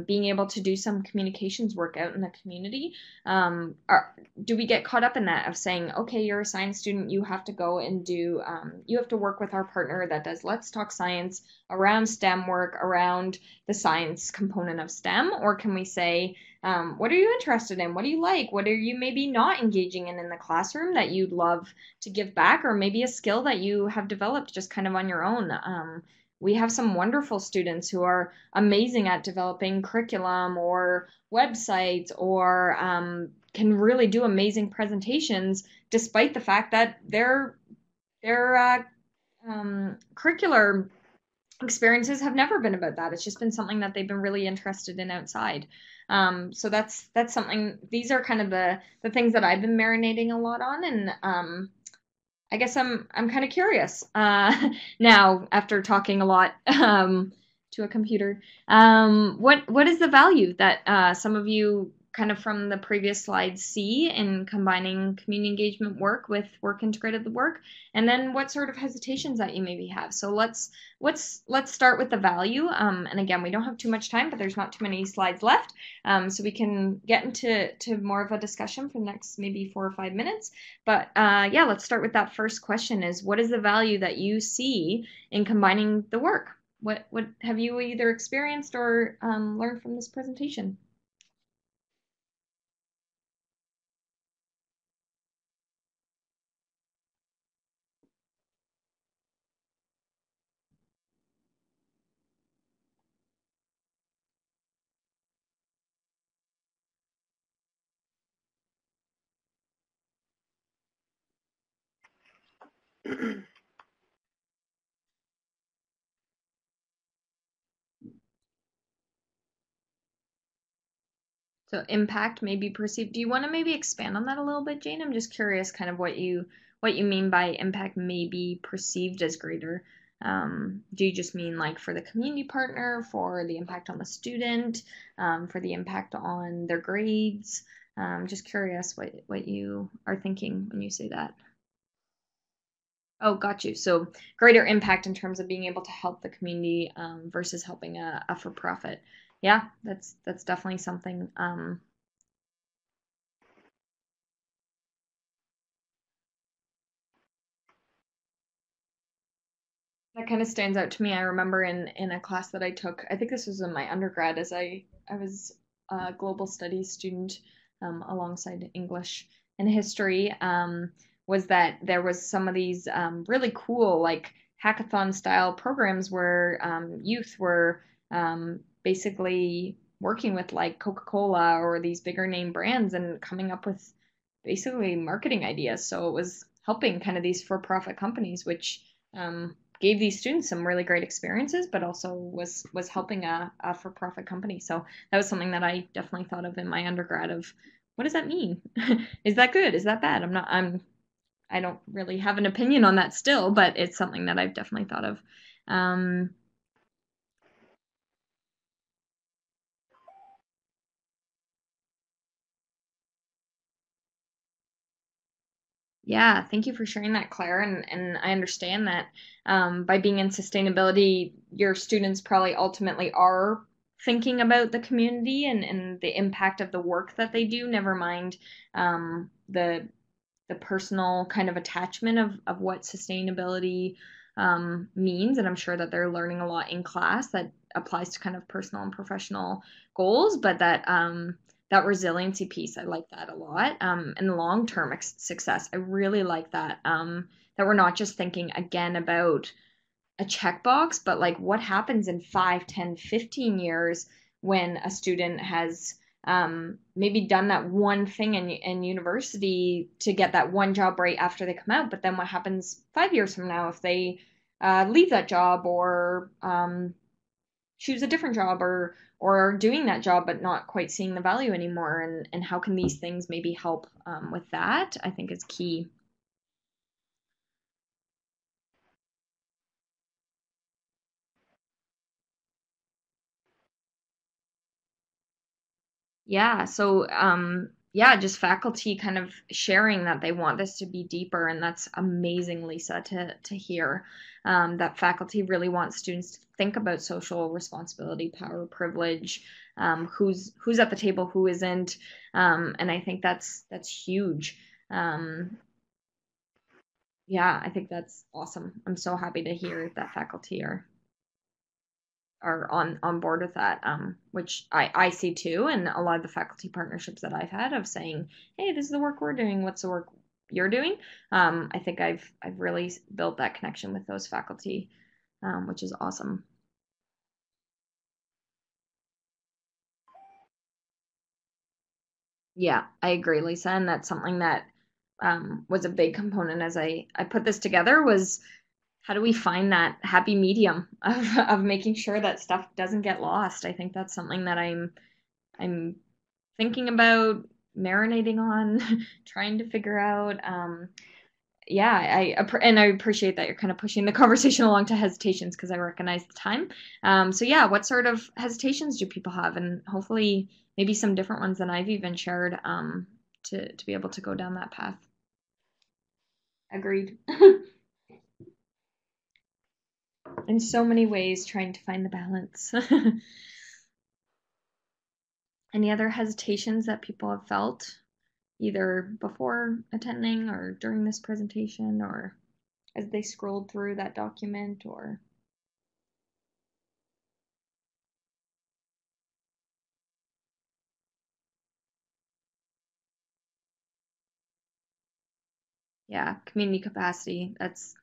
being able to do some communications work out in the community. Do we get caught up in that of saying, okay, you're a science student, you have to go and do, you have to work with our partner that does Let's Talk Science around STEM work, around the science component of STEM? Or can we say, what are you interested in? What do you like? What are you maybe not engaging in the classroom that you'd love to give back, or maybe a skill that you have developed just kind of on your own? We have some wonderful students who are amazing at developing curriculum or websites, or can really do amazing presentations, despite the fact that their curricular experiences have never been about that. It's just been something that they've been really interested in outside. So that's something. These are kind of the things that I've been marinating a lot on, and I guess I'm kind of curious now, after talking a lot to a computer. What is the value that some of you kind of from the previous slides see in combining community engagement work with work integrated work, and then what sort of hesitations that you maybe have? So let's start with the value. And again, we don't have too much time, but there's not too many slides left, so we can get into more of a discussion for the next maybe 4 or 5 minutes. But yeah, let's start with that first question: is what is the value that you see in combining the work? what have you either experienced or learned from this presentation? So impact may be perceived. Do you want to maybe expand on that a little bit, Jane? I'm just curious, kind of what you mean by impact may be perceived as greater. Do you just mean like for the community partner, for the impact on the student, for the impact on their grades? Just curious what you are thinking when you say that. Oh, got you. So greater impact in terms of being able to help the community versus helping a for-profit. Yeah, that's definitely something. That kind of stands out to me. I remember in a class that I took, I think this was in my undergrad, as I was a global studies student alongside English and history, was that there was some of these really cool like hackathon style programs where youth were basically working with like Coca-Cola or these bigger name brands and coming up with basically marketing ideas. So it was helping kind of these for-profit companies, which gave these students some really great experiences, but also was helping a for-profit company. So that was something that I definitely thought of in my undergrad of what does that mean? Is that good? Is that bad? I don't really have an opinion on that still, but it's something that I've definitely thought of. Um, Yeah, thank you for sharing that, Claire. And I understand that by being in sustainability, your students probably ultimately are thinking about the community and the impact of the work that they do, never mind the personal kind of attachment of what sustainability means. And I'm sure that they're learning a lot in class that applies to kind of personal and professional goals, but that resiliency piece, I like that a lot. And the long term success, I really like that. That we're not just thinking again about a checkbox, but like what happens in 5, 10, 15 years when a student has maybe done that one thing in university to get that one job right after they come out, but then what happens 5 years from now if they leave that job or choose a different job or are doing that job but not quite seeing the value anymore, and how can these things maybe help with that, I think is key. Yeah, so yeah, just faculty kind of sharing that they want this to be deeper, and that's amazing, Lisa, to hear that faculty really want students to think about social responsibility, power, privilege, who's at the table, who isn't, and I think that's huge. Um, yeah, I think that's awesome. I'm so happy to hear that faculty are on board with that, which I see too, and a lot of the faculty partnerships that I've had of saying, hey, this is the work we're doing, what's the work you're doing? I think I've really built that connection with those faculty, which is awesome. Yeah, I agree, Lisa, and that's something that was a big component as I put this together was how do we find that happy medium of making sure that stuff doesn't get lost? I think that's something that I'm thinking about, marinating on, trying to figure out. Yeah, and I appreciate that you're kind of pushing the conversation along to hesitations because I recognize the time. So yeah, what sort of hesitations do people have, and hopefully maybe some different ones than I've even shared to be able to go down that path. Agreed. In so many ways, trying to find the balance. Any other hesitations that people have felt, either before attending or during this presentation or as they scrolled through that document or Yeah, community capacity, that's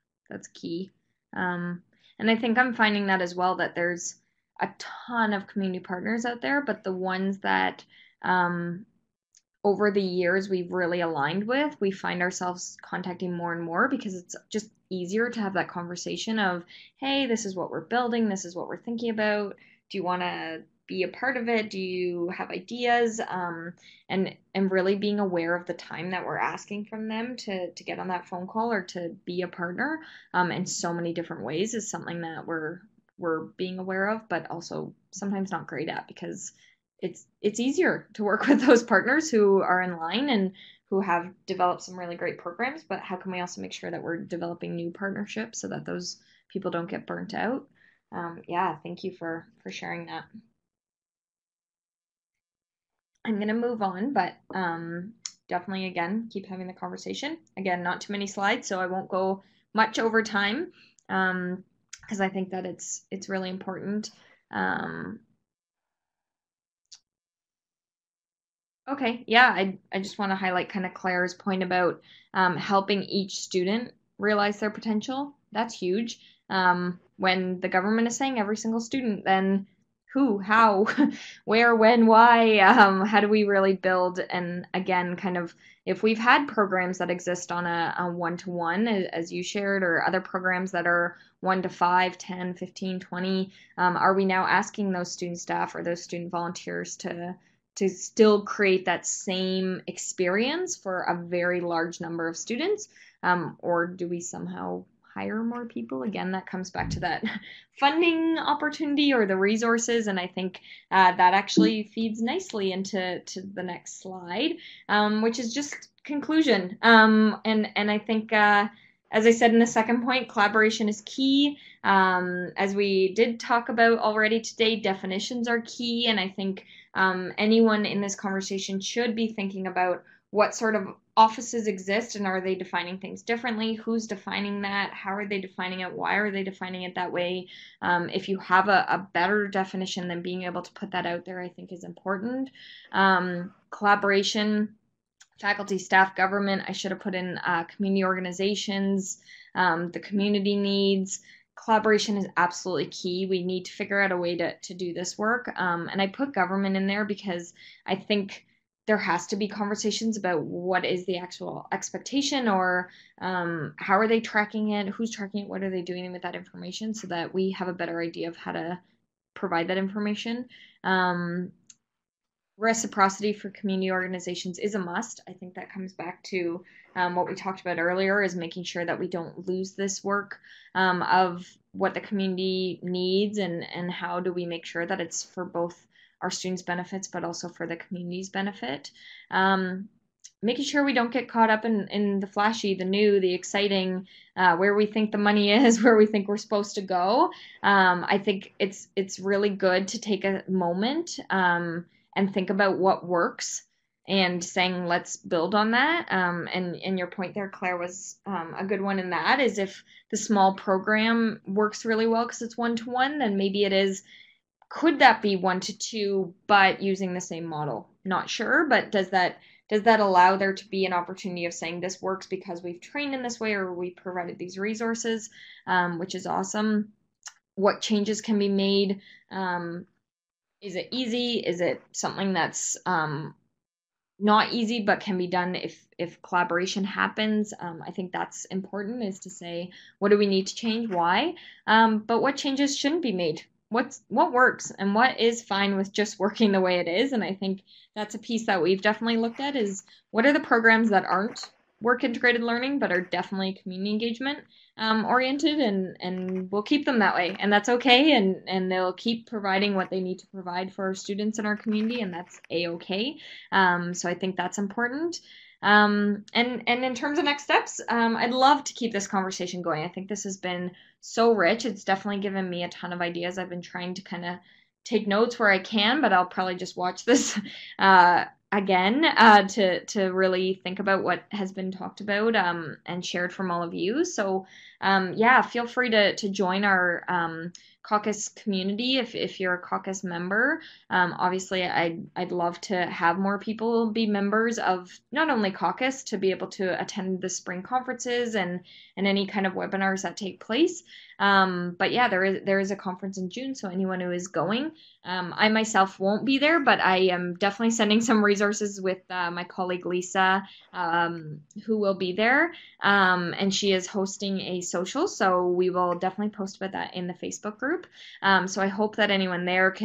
key. Um, and I think I'm finding that as well, that there's a ton of community partners out there, but the ones that um, over the years we've really aligned with, we find ourselves contacting more and more because it's just easier to have that conversation of, hey, this is what we're building, this is what we're thinking about. Do you want to be a part of it? Do you have ideas? And really being aware of the time that we're asking from them to get on that phone call or to be a partner in so many different ways is something that we're being aware of, but also sometimes not great at because it's easier to work with those partners who are in line and who have developed some really great programs, but how can we also make sure that we're developing new partnerships so that those people don't get burnt out? Yeah, thank you for sharing that. I'm gonna move on, but definitely again keep having the conversation. Again, not too many slides, so I won't go much over time because I think that it's really important. Um, Okay, yeah, I just want to highlight kind of Claire's point about helping each student realize their potential. That's huge. When the government is saying every single student, then who, how, where, when, why, how do we really build? And again, kind of if we've had programs that exist on a one-to-one, as you shared, or other programs that are 1 to 5, 10, 15, 20, are we now asking those student staff or those student volunteers to still create that same experience for a very large number of students? Or do we somehow hire more people? Again, that comes back to that funding opportunity or the resources. And I think that actually feeds nicely into the next slide, which is just conclusion. And I think, as I said in the second point, collaboration is key. As we did talk about already today, definitions are key. And I think anyone in this conversation should be thinking about what sort of offices exist and are they defining things differently? Who's defining that? How are they defining it? Why are they defining it that way? If you have a better definition, then being able to put that out there, I think is important. Collaboration, faculty, staff, government. I should have put in community organizations, the community needs. Collaboration is absolutely key. We need to figure out a way to do this work. And I put government in there because I think there has to be conversations about what is the actual expectation or how are they tracking it, who's tracking it, what are they doing with that information so that we have a better idea of how to provide that information. Reciprocity for community organizations is a must. I think that comes back to what we talked about earlier is making sure that we don't lose this work of what the community needs and how do we make sure that it's for both our students' benefits but also for the community's benefit. Making sure we don't get caught up in the flashy, the new, the exciting, where we think the money is, where we think we're supposed to go. I think it's really good to take a moment and think about what works and saying let's build on that. And your point there, Claire, was a good one in that is if the small program works really well because it's 1-to-1, then maybe it is. Could that be 1-to-2, but using the same model? Not sure, but does that allow there to be an opportunity of saying this works because we've trained in this way or we provided these resources, which is awesome. What changes can be made? Is it easy? Is it something that's not easy but can be done if collaboration happens? I think that's important is to say what do we need to change, why, but what changes shouldn't be made, what works and what is fine with just working the way it is. And I think that's a piece that we've definitely looked at is what are the programs that aren't work integrated learning but are definitely community engagement oriented, and we'll keep them that way, and that's okay, and they'll keep providing what they need to provide for our students in our community, and that's a-okay. So I think that's important. And in terms of next steps, I'd love to keep this conversation going. I think this has been so rich. It's definitely given me a ton of ideas. I've been trying to kind of take notes where I can, but I'll probably just watch this again to really think about what has been talked about and shared from all of you. So yeah, feel free to join our caucus community. If you're a caucus member, obviously I'd love to have more people be members of not only caucus to be able to attend the spring conferences and any kind of webinars that take place. But yeah, there is a conference in June, so anyone who is going, I myself won't be there, but I am definitely sending some resources with my colleague Lisa, who will be there. And she is hosting a social, so we will definitely post about that in the Facebook group. So I hope that anyone there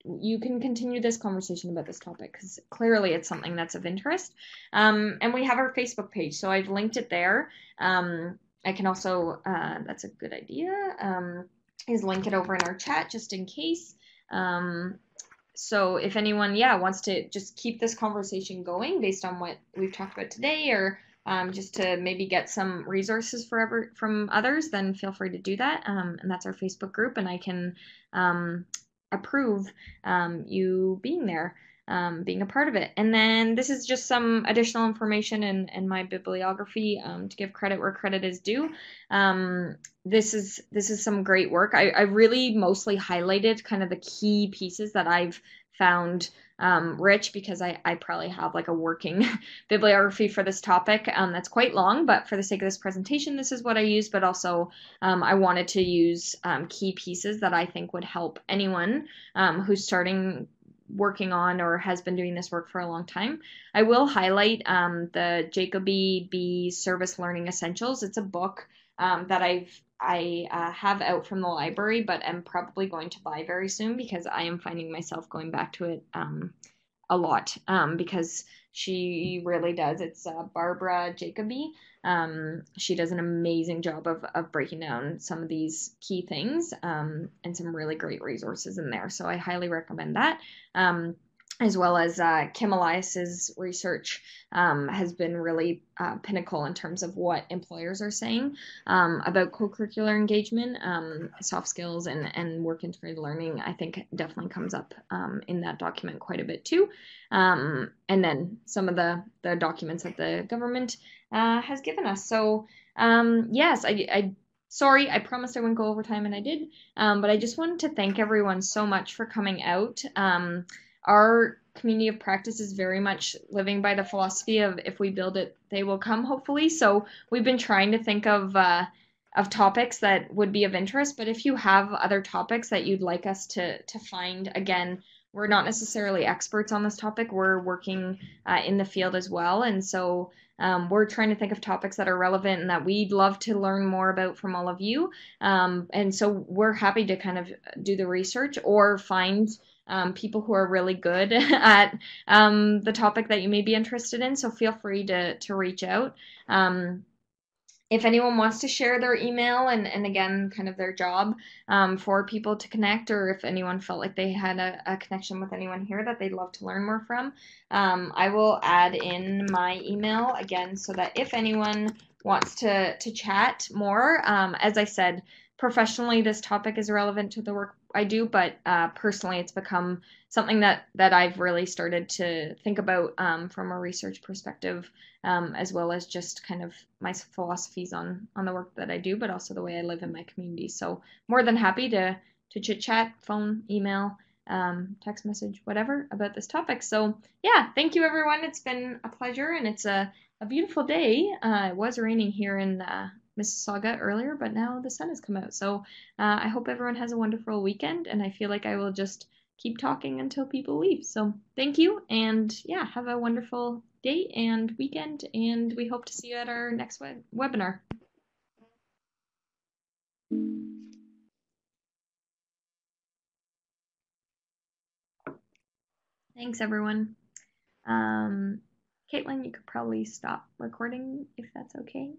you can continue this conversation about this topic because clearly it's something that's of interest. And we have our Facebook page, so I've linked it there. I can also, that's a good idea, is link it over in our chat just in case. So if anyone, wants to just keep this conversation going based on what we've talked about today, or just to maybe get some resources from others, then feel free to do that. And that's our Facebook group, and I can approve you being there, being a part of it. And then this is just some additional information in my bibliography, to give credit where credit is due. This is some great work. I really mostly highlighted kind of the key pieces that I've found rich, because I probably have like a working bibliography for this topic that's quite long, but for the sake of this presentation, this is what I use. But also I wanted to use key pieces that I think would help anyone who's working on or has been doing this work for a long time. I will highlight the Jacoby B. Service Learning Essentials. It's a book that I have out from the library, but am probably going to buy very soon because I am finding myself going back to it a lot, because she really does. It's Barbara Jacoby. She does an amazing job of breaking down some of these key things, and some really great resources in there. So I highly recommend that. As well as Kim Elias's research has been really pinnacle in terms of what employers are saying about co-curricular engagement, soft skills, and work integrated learning. I think definitely comes up in that document quite a bit too. And then some of the documents that the government has given us. So yes, sorry, I promised I wouldn't go over time, and I did. But I just wanted to thank everyone so much for coming out. Our community of practice is very much living by the philosophy of if we build it, they will come, hopefully. So we've been trying to think of topics that would be of interest. But if you have other topics that you'd like us to find, again, we're not necessarily experts on this topic. We're working in the field as well. And so we're trying to think of topics that are relevant and that we'd love to learn more about from all of you. And so we're happy to kind of do the research or find people who are really good at the topic that you may be interested in. So feel free to reach out. If anyone wants to share their email and again, kind of their job for people to connect, or if anyone felt like they had a connection with anyone here that they'd love to learn more from, I will add in my email again so that if anyone wants to chat more, as I said, professionally, this topic is relevant to the work I do, but personally, it's become something that I've really started to think about from a research perspective, as well as just kind of my philosophies on the work that I do, but also the way I live in my community. So more than happy to chit chat, phone, email, text message, whatever about this topic. So yeah, thank you everyone. It's been a pleasure, and it's a beautiful day. It was raining here in Mississauga earlier, but now the sun has come out. So I hope everyone has a wonderful weekend, and I feel like I will just keep talking until people leave. So thank you, and yeah, have a wonderful day and weekend, and we hope to see you at our next webinar. Thanks, everyone. Caitlin, you could probably stop recording if that's okay.